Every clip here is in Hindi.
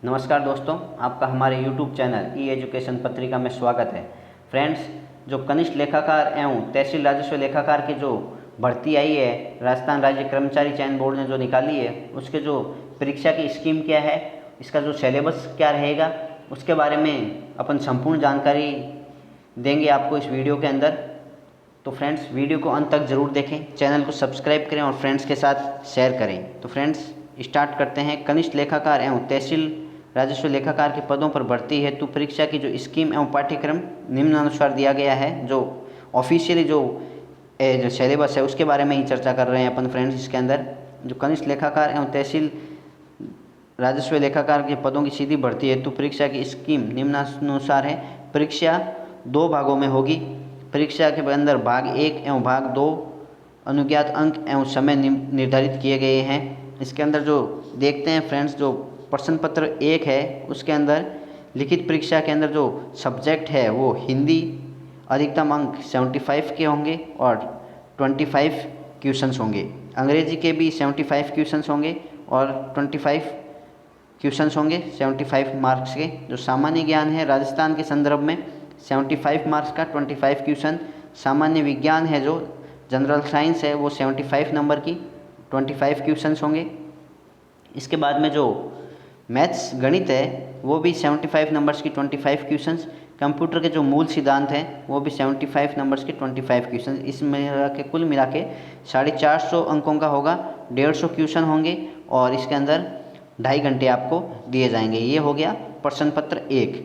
नमस्कार दोस्तों, आपका हमारे YouTube चैनल ई एजुकेशन पत्रिका में स्वागत है। फ्रेंड्स, जो कनिष्ठ लेखाकार एवं तहसील राजस्व लेखाकार की जो भर्ती आई है, राजस्थान राज्य कर्मचारी चयन बोर्ड ने जो निकाली है, उसके जो परीक्षा की स्कीम क्या है, इसका जो सिलेबस क्या रहेगा, उसके बारे में अपन संपूर्ण जानकारी देंगे आपको इस वीडियो के अंदर। तो फ्रेंड्स, वीडियो को अंत तक ज़रूर देखें, चैनल को सब्सक्राइब करें और फ्रेंड्स के साथ शेयर करें। तो फ्रेंड्स, स्टार्ट करते हैं। कनिष्ठ लेखाकार एवं तहसील राजस्व लेखाकार के पदों पर भर्ती हेतु परीक्षा की जो स्कीम एवं पाठ्यक्रम निम्नानुसार दिया गया है। जो ऑफिशियली जो सिलेबस है उसके बारे में ही चर्चा कर रहे हैं अपन फ्रेंड्स। इसके अंदर जो कनिष्ठ लेखाकार एवं तहसील राजस्व लेखाकार के पदों की सीधी भर्ती हेतु परीक्षा की स्कीम निम्नानुसार है। परीक्षा 2 भागों में होगी। परीक्षा के अंदर भाग 1 एवं भाग 2 अनुज्ञात अंक एवं समय निर्धारित किए गए हैं। इसके अंदर जो देखते हैं फ्रेंड्स, जो प्रश्न पत्र 1 है उसके अंदर लिखित परीक्षा के अंदर जो सब्जेक्ट है वो हिंदी, अधिकतम अंक 75 के होंगे और 25 क्वेश्चंस होंगे। अंग्रेजी के भी 75 क्वेश्चंस होंगे और 25 क्वेश्चंस होंगे 75 मार्क्स के। जो सामान्य ज्ञान है राजस्थान के संदर्भ में 75 मार्क्स का 25 क्वेश्चन। सामान्य विज्ञान है जो जनरल साइंस है वो 75 नंबर की 25 क्वेश्चंस होंगे। इसके बाद में जो मैथ्स गणित है वो भी 75 नंबर्स की 25 क्वेश्चंस। कंप्यूटर के जो मूल सिद्धांत हैं वो भी 75 नंबर्स के 25 क्वेश्चन। इसमें मिला के कुल मिला के 450 अंकों का होगा, 150 क्वेश्चन होंगे और इसके अंदर 2.5 घंटे आपको दिए जाएंगे। ये हो गया प्रश्न पत्र 1।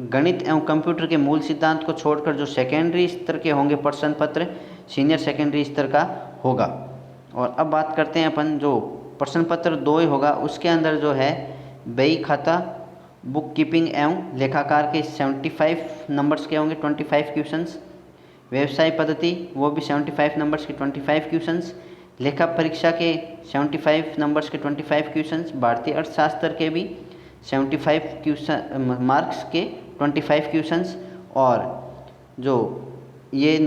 गणित एवं कंप्यूटर के मूल सिद्धांत को छोड़कर जो सेकेंडरी स्तर के होंगे प्रश्न पत्र, सीनियर सेकेंडरी स्तर का होगा। और अब बात करते हैं अपन जो प्रश्न पत्र 2 होगा उसके अंदर जो है बही खाता, बुक कीपिंग एवं लेखाकार के 75 नंबर्स के होंगे 25 क्वेश्चंस। व्यवसाय पद्धति वो भी 75 नंबर्स के 25 क्वेश्चंस। लेखा परीक्षा के 75 नंबर्स के 25 क्वेश्चंस। भारतीय अर्थशास्त्र के भी 75 क्वेश्चन मार्क्स के 25 क्वेश्चंस। और जो ये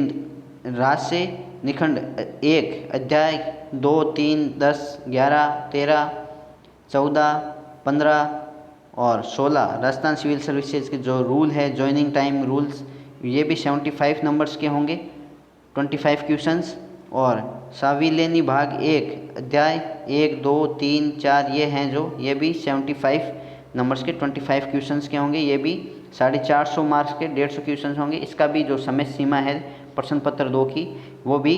राशि निखंड 1 अध्याय 2, 3, 10, 11, 13, 14, 15 और 16 राजस्थान सिविल सर्विसेज के जो रूल है, जॉइनिंग टाइम रूल्स, ये भी 75 नंबर्स के होंगे 25 क्वेश्चंस। और साविलेनी भाग 1 अध्याय 1, 2, 3, 4 ये हैं जो, ये भी 75 नंबर्स के 25 क्वेश्चंस के होंगे। ये भी 450 मार्क्स के 150 क्वेश्चंस होंगे। इसका भी जो समय सीमा है प्रश्न पत्र 2 की वो भी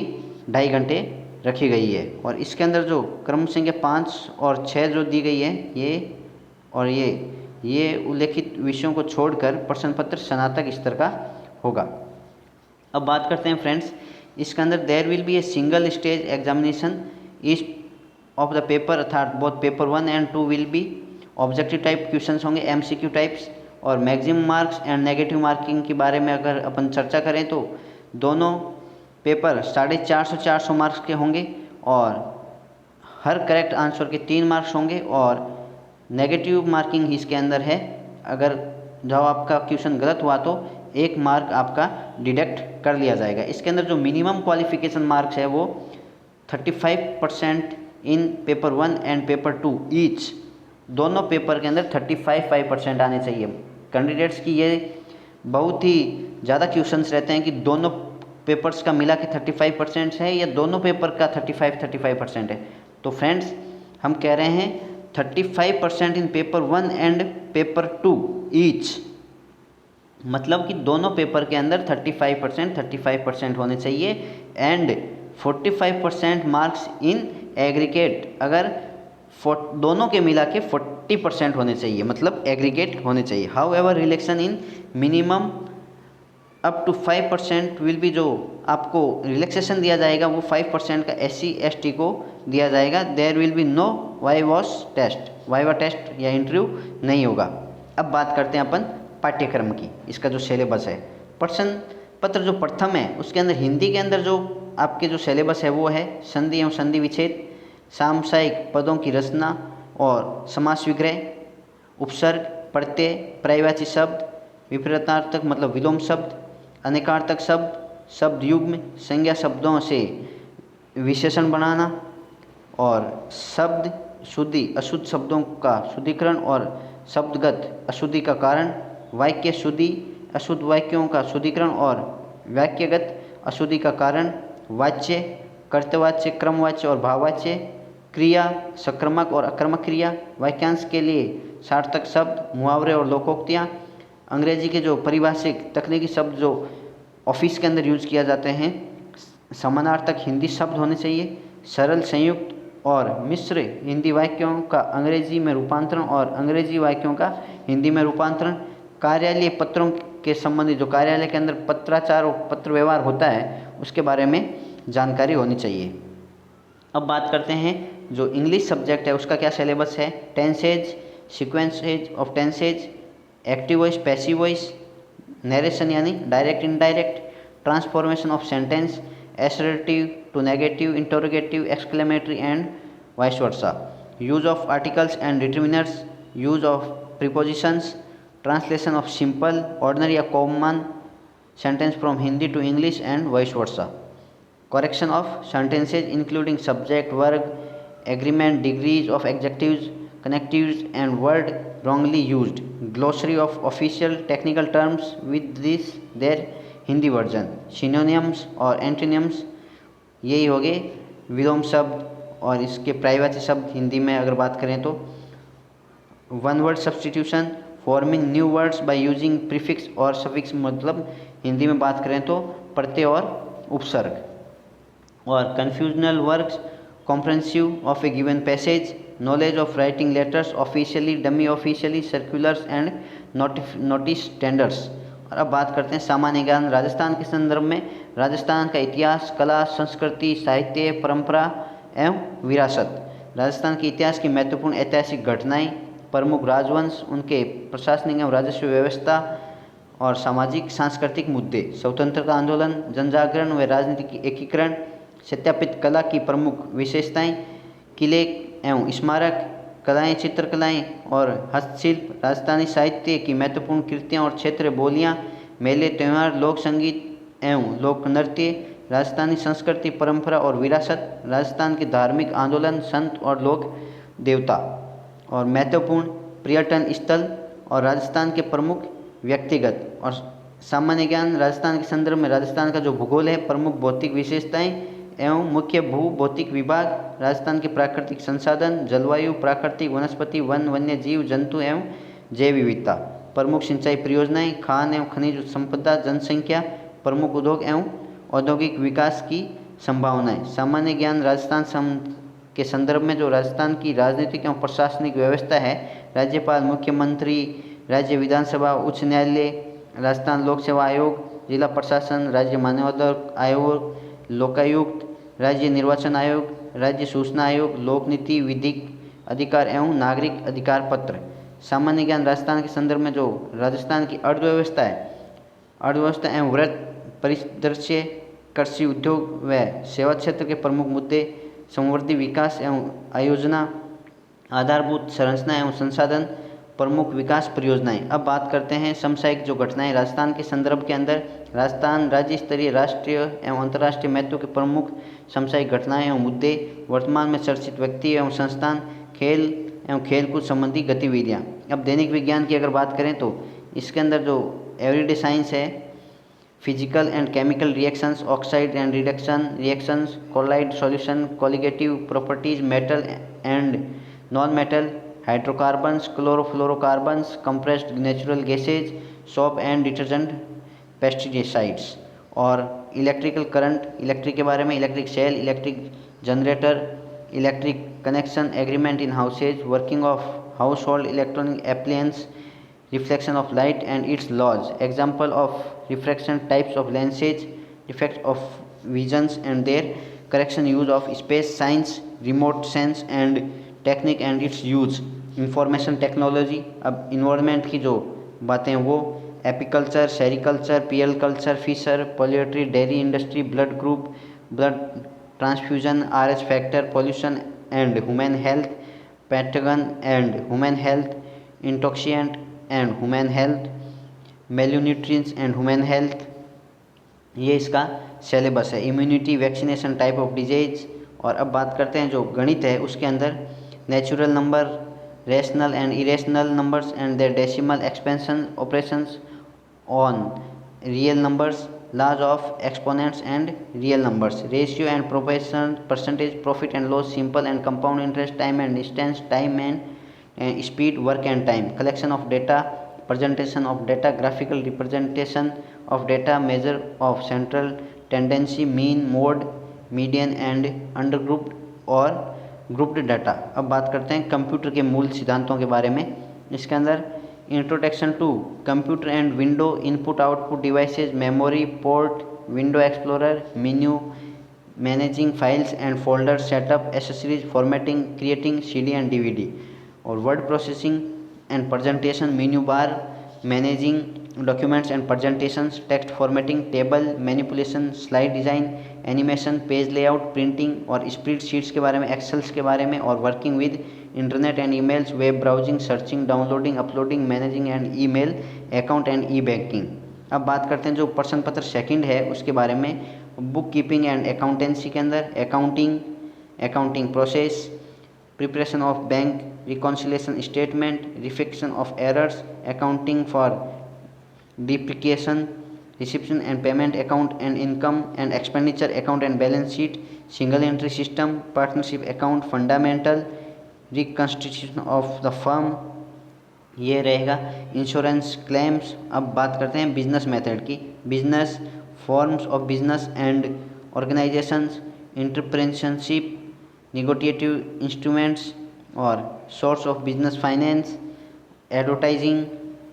2.5 घंटे रखी गई है। और इसके अंदर जो क्रम संख्या 5 और 6 जो दी गई है, ये और ये उल्लेखित विषयों को छोड़कर प्रश्न पत्र स्नातक स्तर का होगा। अब बात करते हैं फ्रेंड्स, इसके अंदर there will be a single stage examination each of the paper, अर्थात both paper 1 and 2 will be objective type questions होंगे, MCQ टाइप्स। और maximum marks and negative marking के बारे में अगर अपन चर्चा करें तो दोनों पेपर 450 मार्क्स के होंगे और हर करेक्ट आंसर के 3 मार्क्स होंगे। और नेगेटिव मार्किंग इसके अंदर है, अगर जब आपका क्वेश्चन गलत हुआ तो 1 मार्क आपका डिडक्ट कर लिया जाएगा। इसके अंदर जो मिनिमम क्वालिफिकेशन मार्क्स है वो 35% इन पेपर 1 एंड पेपर 2 ईच। दोनों पेपर के अंदर 35% आने चाहिए। कैंडिडेट्स की ये बहुत ही ज़्यादा क्वेश्चंस रहते हैं कि दोनों पेपर्स का मिला के 35% है या दोनों पेपर का 35% है। तो फ्रेंड्स, हम कह रहे हैं 35% इन पेपर 1 एंड पेपर 2 ईच, मतलब कि दोनों पेपर के अंदर 35% होने चाहिए। एंड 45% मार्क्स इन एग्रीगेट, अगर दोनों के मिला के 40% होने चाहिए, मतलब एग्रीगेट होने चाहिए। However relaxation in minimum up to 5% will be, जो आपको रिलैक्सेशन दिया जाएगा वो 5% का SC ST को दिया जाएगा। There will be no viva test या इंटरव्यू नहीं होगा। अब बात करते हैं अपन पाठ्यक्रम की, इसका जो सिलेबस है। प्रश्न पत्र जो प्रथम है उसके अंदर हिंदी के अंदर जो आपके जो सिलेबस है वो है संधि एवं संधि विच्छेद, सामसायिक पदों की रचना और समास विग्रह, उपसर्ग, प्रत्यय, पर्यायवाची शब्द, विपरीतार्थक मतलब विलोम शब्द, अनेकार्थक शब्द, शब्द युग्म, संज्ञा शब्दों से विशेषण बनाना और शब्द शुद्धि अशुद्ध शब्दों का शुद्धिकरण और शब्दगत अशुद्धि का कारण, वाक्य शुद्धि, अशुद्ध वाक्यों का शुद्धिकरण और वाक्यगत अशुद्धि का कारण, वाच्य, कर्तवाच्य, क्रमवाच्य और भाववाच्य, क्रिया, सक्रमक और अक्रमक क्रिया, वाक्यांश के लिए सार्थक शब्द, मुहावरे और लोकोक्तियाँ, अंग्रेजी के जो परिभाषिक तकनीकी शब्द जो ऑफिस के अंदर यूज किया जाते हैं, समानार्थक हिंदी शब्द होने चाहिए, सरल, संयुक्त और मिश्र हिंदी वाक्यों का अंग्रेजी में रूपांतरण और अंग्रेजी वाक्यों का हिंदी में रूपांतरण, कार्यालय पत्रों के संबंधित जो कार्यालय के अंदर पत्राचार और पत्र व्यवहार होता है उसके बारे में जानकारी होनी चाहिए। अब बात करते हैं जो इंग्लिश सब्जेक्ट है उसका क्या सिलेबस है। Tenses, sequences of tenses, active voice, passive voice, narration यानी direct indirect, transformation of sentence, assertive to negative, interrogative, exclamatory and vice versa, use of articles and determiners, use of prepositions, translation of simple, ordinary or common sentence from Hindi to English and vice versa, correction of sentences including subject, verb, agreement, degrees of adjectives, connectives and word wrongly used, glossary of official technical terms with this their Hindi version, synonyms और एंटोनिम्स, यही हो गए विलोम शब्द और इसके पर्यायवाची शब्द हिंदी में अगर बात करें तो। One word substitution, forming new words by using prefix और सफिक्स, मतलब हिंदी में बात करें तो प्रत्यय और उपसर्ग। और confusional words, comprehensive of a given passage, knowledge of writing letters officially, dummy officially, circulars and notice tenders. और अब बात करते हैं सामान्य ज्ञान। राजस्थान के संदर्भ में राजस्थान का इतिहास, कला, संस्कृति, साहित्य, परंपरा एवं विरासत, राजस्थान के इतिहास की महत्वपूर्ण ऐतिहासिक घटनाएं, प्रमुख राजवंश, उनके प्रशासनिक एवं राजस्व व्यवस्था और सामाजिक सांस्कृतिक मुद्दे, स्वतंत्रता आंदोलन, जनजागरण व राजनीतिक एकीकरण, सत्यापित कला की प्रमुख विशेषताएं, किले एवं स्मारक, कलाएं, चित्रकलाएं और हस्तशिल्प, राजस्थानी साहित्य की महत्वपूर्ण कृतियाँ और क्षेत्र, बोलियाँ, मेले, त्यौहार, लोक संगीत एवं लोक नृत्य, राजस्थानी संस्कृति, परंपरा और विरासत, राजस्थान के धार्मिक आंदोलन, संत और लोक देवता और महत्वपूर्ण पर्यटन स्थल और राजस्थान के प्रमुख व्यक्तिगत। और सामान्य ज्ञान राजस्थान के संदर्भ में राजस्थान का जो भूगोल है, प्रमुख भौतिक विशेषताएं एवं मुख्य भू भौतिक विभाग, राजस्थान के प्राकृतिक संसाधन, जलवायु, प्राकृतिक वनस्पति, वन, वन्य जीव, जंतु एवं जैव विविधता, प्रमुख सिंचाई परियोजनाएं, खान एवं खनिज संपदा, जनसंख्या, प्रमुख उद्योग एवं औद्योगिक विकास की संभावनाएं। सामान्य ज्ञान राजस्थान के संदर्भ में जो राजस्थान की राजनीतिक एवं प्रशासनिक व्यवस्था है, राज्यपाल, मुख्यमंत्री, राज्य विधानसभा, उच्च न्यायालय, राजस्थान लोक सेवा आयोग, जिला प्रशासन, राज्य मानवाधिकार आयोग, लोकायुक्त, राज्य निर्वाचन आयोग, राज्य सूचना आयोग, लोक नीति, विधिक अधिकार एवं नागरिक अधिकार पत्र। सामान्य ज्ञान राजस्थान के संदर्भ में जो राजस्थान की अर्थव्यवस्था है, अर्थव्यवस्था एवं वृत्त परिदृश्य, कृषि, उद्योग व सेवा क्षेत्र के प्रमुख मुद्दे, समवर्ती विकास एवं आयोजना, आधारभूत संरचना एवं संसाधन, प्रमुख विकास परियोजनाएं। अब बात करते हैं समसामयिक जो घटनाएं राजस्थान के संदर्भ के अंदर। राजस्थान राज्य स्तरीय, राष्ट्रीय एवं अंतर्राष्ट्रीय महत्व के प्रमुख समसामयिक घटनाएं एवं मुद्दे, वर्तमान में चर्चित व्यक्ति एवं संस्थान, खेल एवं खेलकूद संबंधी गतिविधियाँ। अब दैनिक विज्ञान की अगर बात करें तो इसके अंदर जो एवरीडे साइंस है, physical and chemical reactions, oxide and reduction reactions, colloid solution, colligative properties, metal and non metal, hydrocarbons, chlorofluorocarbons, compressed natural gases, soap and detergent, pesticides. और इलेक्ट्रिकल करंट, इलेक्ट्रिक के बारे में, electric cell, electric generator, electric connection agreement in houses, working of household electronic appliance, reflection of light and its laws, example of refraction, types of lenses, effect of visions and there correction, use of space science, remote sense and technique and its use, information technology. अब इन्वायरमेंट की जो बातें वो apiculture, sericulture, PL culture, fisher, poultry, dairy industry, blood group, blood transfusion, RH factor, pollution and human health, pathogen and human health, intoxicant and human health, malnutrients and human health, ये इसका सिलेबस है। Immunity, vaccination, type of disease. और अब बात करते हैं जो गणित है उसके अंदर natural number, rational and irrational numbers and their decimal expansion operations on real numbers, laws of exponents and real numbers, ratio and proportion, percentage, profit and loss, simple and compound interest, time and distance, time and speed, work and time, collection of data, presentation of data, graphical representation of data, measure of central tendency, mean, mode, median and ungrouped और ग्रुप्ड डाटा। अब बात करते हैं कंप्यूटर के मूल सिद्धांतों के बारे में। इसके अंदर introduction to computer and window, input output devices, memory, port, window explorer, menu, managing files and folder, setup, accessories, formatting, creating CD and DVD, और word processing and presentation, menu bar, managing documents and presentations, text formatting, table manipulation, slide design, animation, page layout, printing और स्प्रेड शीट्स के बारे में, एक्सेल्स के बारे में, और working with internet and emails, web browsing, searching, downloading, uploading, managing and email account and E banking. अब बात करते हैं जो प्रश्न पत्र सेकंड है उसके बारे में, बुक कीपिंग एंड अकाउंटेंसी के अंदर accounting process, preparation of bank reconciliation statement, rectification of errors, accounting for depreciation, reception and payment account and income and expenditure account and balance sheet, single entry system, partnership account, fundamental, reconstitution of the firm, ये रहेगा इंश्योरेंस क्लेम्स। अब बात करते हैं बिजनेस मेथड की, business forms of business and organisations, entrepreneurship, negotiable instruments और source of business finance, advertising,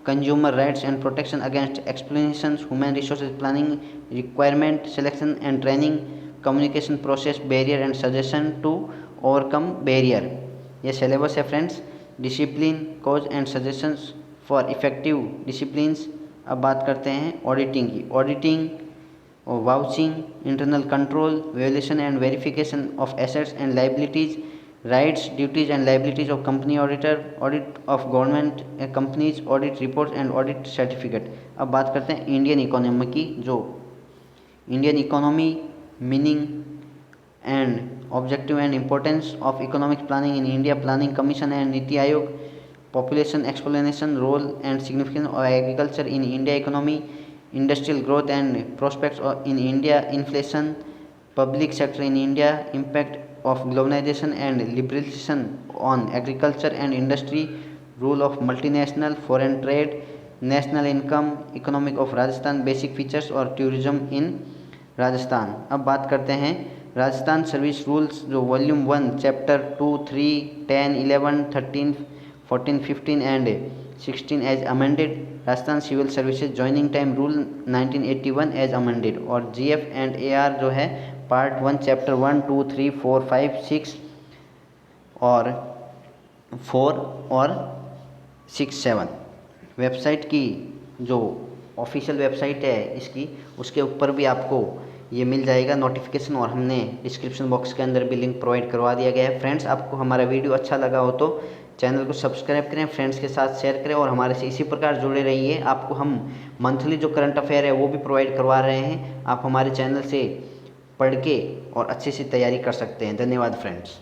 consumer rights and protection against exploitations, human resources planning, requirement selection and training, communication process, barrier and suggestion to overcome barrier। ये सिलेबस है friends. Discipline, cause and suggestions for effective disciplines. अब बात करते हैं ऑडिटिंग की, ऑडिटिंग और vouching, internal control, valuation and verification of assets and liabilities, rights, duties and liabilities of company auditor, audit of government companies, audit reports and audit certificate। अब बात करते हैं इंडियन इकोनॉमी की, जो Indian economy, meaning and objective and importance of economic planning in India, planning commission and NITI Aayog, population explanation, role and significance of agriculture in India economy, industrial growth and prospects in India, inflation, public sector in India, impact of globalization and liberalization on agriculture and industry, rule of multinational, foreign trade, national income, economic of Rajasthan, basic features और tourism in राजस्थान। अब बात करते हैं राजस्थान सर्विस रूल्स, जो volume 1 chapter 2, 3, 10, 11, 13, 14, 15 and 16 as amended, Rajasthan civil services joining time rule 1981 as amended, और GF एंड AR जो है पार्ट 1 चैप्टर 1, 2, 3, 4, 5, 6 और 4 और 6, 7। वेबसाइट की जो ऑफिशियल वेबसाइट है इसकी, उसके ऊपर भी आपको ये मिल जाएगा नोटिफिकेशन, और हमने डिस्क्रिप्शन बॉक्स के अंदर भी लिंक प्रोवाइड करवा दिया गया है। फ्रेंड्स, आपको हमारा वीडियो अच्छा लगा हो तो चैनल को सब्सक्राइब करें, फ्रेंड्स के साथ शेयर करें और हमारे से इसी प्रकार जुड़े रहिए। आपको हम मंथली जो करंट अफेयर है वो भी प्रोवाइड करवा रहे हैं, आप हमारे चैनल से पढ़ के और अच्छे से तैयारी कर सकते हैं। धन्यवाद फ्रेंड्स।